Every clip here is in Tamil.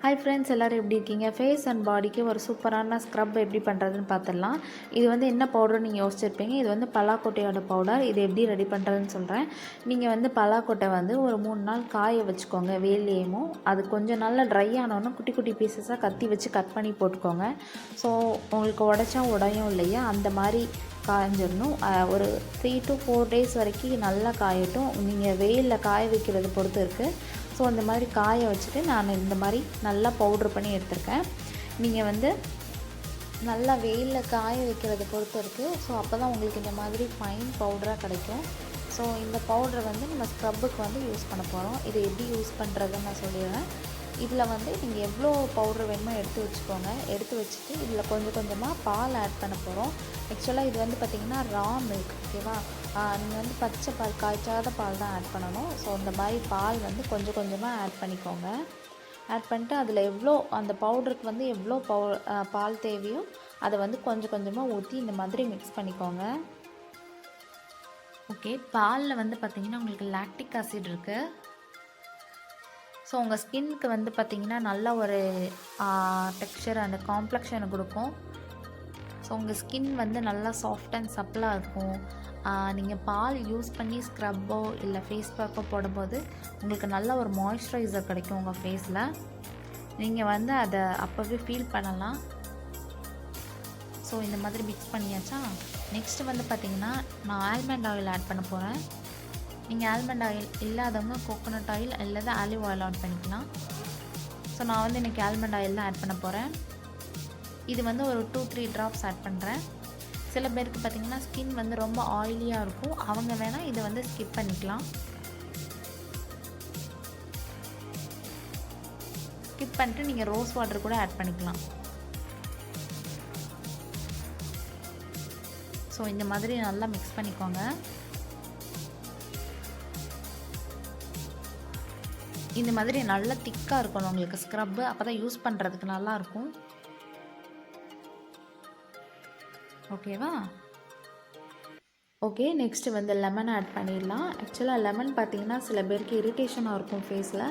ஹாய் ஃப்ரெண்ட்ஸ், எல்லோரும் எப்படி இருக்கீங்க? ஃபேஸ் அண்ட் பாடிக்கு ஒரு சூப்பரான ஸ்க்ரப் எப்படி பண்ணுறதுன்னு பார்த்துடலாம். இது வந்து என்ன பவுடர் நீங்கள் யோசிச்சிருப்பீங்க. இது வந்து பலாக்கொட்டையோட பவுடர். இது எப்படி ரெடி பண்ணுறதுன்னு சொல்கிறேன். நீங்கள் வந்து பலாக்கொட்டை வந்து ஒரு 3 நாள் காய வச்சுக்கோங்க வெயில்லேயும். அது கொஞ்சம் நல்லா ட்ரை ஆனோன்னா குட்டி குட்டி பீசஸாக கத்தி வச்சு கட் பண்ணி போட்டுக்கோங்க. ஸோ உங்களுக்கு உடைச்சா உடையும் இல்லையா, அந்த மாதிரி காய்ஞ்சிடணும். ஒரு 3 to 4 days வரைக்கும் நல்லா காயட்டும். நீங்கள் வெயிலில் காய வைக்கிறது பொறுத்து இருக்குது. ஸோ இந்த மாதிரி காய வச்சுட்டு நான் இந்த மாதிரி நல்லா பவுட்ரு பண்ணி எடுத்திருக்கேன். நீங்கள் வந்து நல்லா வெயிலில் காய வைக்கிறத பொறுத்து இருக்குது. ஸோ அப்போ தான் உங்களுக்கு இந்த மாதிரி ஃபைன் பவுடராக கிடைக்கும். ஸோ இந்த பவுடரை வந்து நம்ம ஸ்க்ரப்புக்கு வந்து யூஸ் பண்ண போகிறோம். இதை எப்படி யூஸ் பண்ணுறதுன்னு நான் சொல்லிடுறேன். இதில் வந்து நீங்கள் எவ்வளோ பவுட்ரு வேணுமோ எடுத்து வச்சுக்கோங்க. எடுத்து வச்சுட்டு இதில் கொஞ்சம் கொஞ்சமாக பால் ஆட் பண்ண போகிறோம். ஆக்சுவலாக இது வந்து பார்த்திங்கன்னா ரா மில்க், ஓகேவா? நீங்கள் வந்து பச்சை பால், காய்ச்சாத பால் தான் ஆட் பண்ணணும். ஸோ இந்த மாதிரி பால் வந்து கொஞ்சம் கொஞ்சமாக ஆட் பண்ணிக்கோங்க. ஆட் பண்ணிட்டு அதில் எவ்வளோ அந்த பவுடருக்கு வந்து எவ்வளோ பால் தேவையோ அதை வந்து கொஞ்சம் கொஞ்சமாக ஊற்றி இந்த மாதிரி மிக்ஸ் பண்ணிக்கோங்க. ஓகே, பாலில் வந்து பார்த்திங்கன்னா உங்களுக்கு லாக்டிக் ஆசிட் இருக்குது. ஸோ உங்கள் ஸ்கின்னுக்கு வந்து பார்த்திங்கன்னா நல்ல ஒரு டெக்ஸ்சர் அண்ட் காம்ப்ளெக்ஷனை கொடுக்கும். ஸோ உங்கள் ஸ்கின் வந்து நல்லா சாஃப்ட் அண்ட் சப்பிளாக இருக்கும். நீங்கள் பால் யூஸ் பண்ணி ஸ்க்ரப்போ இல்லை ஃபேஸ் பேக்கோ போடும்போது உங்களுக்கு நல்ல ஒரு மாய்ஸ்சரைசர் கிடைக்கும் உங்கள் ஃபேஸில். நீங்கள் வந்து அதை அப்போவே ஃபீல் பண்ணலாம். ஸோ இந்த மாதிரி மிக்ஸ் பண்ணியாச்சா. நெக்ஸ்ட்டு வந்து பார்த்திங்கன்னா நான் ஆல்மண்ட் ஆயில் ஆட் பண்ண போகிறேன். நீங்கள் ஆல்மண்ட் ஆயில் இல்லாதவங்க கோகோனட் ஆயில் அல்லது ஆலிவ் ஆயில் ஆட் பண்ணிக்கலாம். ஸோ நான் வந்து இன்றைக்கி ஆல்மண்ட் ஆயில் தான் ஆட் பண்ண போகிறேன். இது வந்து ஒரு 2-3 ட்ராப்ஸ் ஆட் பண்ணுறேன். சில பேருக்கு பார்த்திங்கன்னா ஸ்கின் வந்து ரொம்ப ஆயிலியாக இருக்கும். அவங்க வேணால் இதை வந்து ஸ்கிப் பண்ணிக்கலாம். ஸ்கிப் பண்ணிட்டு நீங்கள் ரோஸ் வாட்டர் கூட ஆட் பண்ணிக்கலாம். ஸோ இந்த மாதிரி நல்லா மிக்ஸ் பண்ணிக்கோங்க. இந்த மாதிரி நல்லா திக்காக இருக்கணும் உங்களுக்கு ஸ்க்ரப்பு. அப்போ தான் யூஸ் பண்ணுறதுக்கு நல்லாயிருக்கும். ஓகேவா? ஓகே, நெக்ஸ்ட்டு வந்து லெமன் ஆட் பண்ணிடலாம். ஆக்சுவலாக லெமன் பார்த்திங்கன்னா சில பேருக்கு இரிட்டேஷனாக இருக்கும் ஃபேஸில்.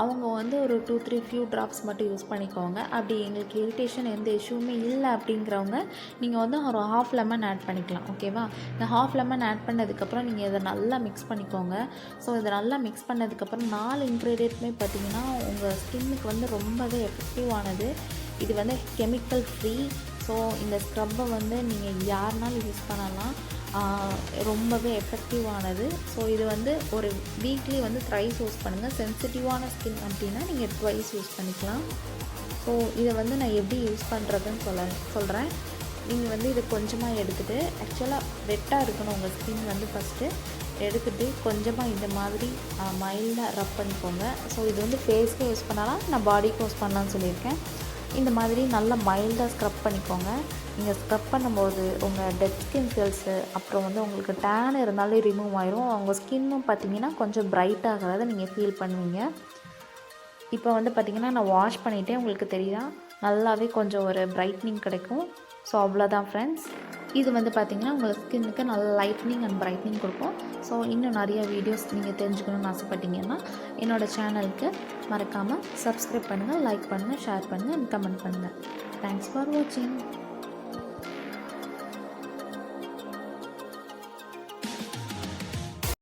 அவங்க வந்து ஒரு 2-3 ஃபியூ ட்ராப்ஸ் மட்டும் யூஸ் பண்ணிக்கோங்க. அப்படி எங்களுக்கு இரிட்டேஷன் எந்த இஷ்யூமே இல்லை அப்படிங்கிறவங்க நீங்கள் வந்து ஒரு ஹாஃப் லெமன் ஆட் பண்ணிக்கலாம். ஓகேவா? இந்த ஹாஃப் லெமன் ஆட் பண்ணதுக்கப்புறம் நீங்கள் இதை நல்லா மிக்ஸ் பண்ணிக்கோங்க. ஸோ இதை நல்லா மிக்ஸ் பண்ணதுக்கப்புறம் 4 இன்க்ரீடியன்ட்மே பார்த்திங்கன்னா உங்கள் ஸ்கின்னுக்கு வந்து ரொம்பவே எஃபெக்டிவானது. இது வந்து கெமிக்கல் ஃப்ரீ. ஸோ இந்த ஸ்க்ரப்பை வந்து நீங்கள் யாருனாலும் யூஸ் பண்ணலாம். ரொம்பவே எஃபெக்டிவானது. ஸோ இது வந்து ஒரு வீக்லி வந்து த்ரைஸ் யூஸ் பண்ணுங்கள். சென்சிட்டிவான ஸ்கின் அப்படின்னா நீங்கள் ட்வைஸ் யூஸ் பண்ணிக்கலாம். ஸோ இதை வந்து நான் எப்படி யூஸ் பண்ணுறதுன்னு சொல்கிறேன். நீங்கள் வந்து இதை கொஞ்சமாக எடுத்துகிட்டு, ஆக்சுவலாக வெட்டாக இருக்கணும் உங்கள் ஸ்கின் வந்து ஃபஸ்ட்டு எடுத்துகிட்டு கொஞ்சமாக இந்த மாதிரி மைல்டாக ரப் பண்ணிக்கோங்க. ஸோ இது வந்து ஃபேஸ்க்கு யூஸ் பண்ணலாம், நான் பாடிக்கு யூஸ் பண்ணலான்னு சொல்லியிருக்கேன். இந்த மாதிரி நல்லா மைல்டாக ஸ்க்ரப் பண்ணிக்கோங்க. நீங்கள் ஸ்க்ரப் பண்ணும்போது உங்கள் டெட் ஸ்கின் செல்ஸு அப்புறம் வந்து உங்களுக்கு டேன் இருந்தாலே ரிமூவ் ஆயிரும். உங்கள் ஸ்கின்னும் பார்த்திங்கன்னா கொஞ்சம் பிரைட் ஆகிறத நீங்கள் ஃபீல் பண்ணுவீங்க. இப்போ வந்து பார்த்திங்கன்னா நான் வாஷ் பண்ணிவிட்டேன். உங்களுக்கு தெரியுதா, நல்லாவே கொஞ்சம் ஒரு பிரைட்னிங் கிடைக்கும். ஸோ அவ்வளோதான் ஃப்ரெண்ட்ஸ். இது வந்து பார்த்திங்கன்னா உங்கள் ஸ்கின்னுக்கு நல்ல லைட்னிங் அண்ட் பிரைட்னிங் கொடுக்கும். ஸோ இன்னும் நிறைய வீடியோஸ் நீங்கள் தெரிஞ்சுக்கணுன்னு ஆசைப்பட்டீங்கன்னா என்னோடய சேனலுக்கு மறக்காமல் சப்ஸ்கிரைப் பண்ணுங்கள், லைக் பண்ணுங்கள், ஷேர் பண்ணுங்கள் அண்ட் கமெண்ட் பண்ணுங்கள். தேங்க்ஸ் ஃபார் வாட்சிங்.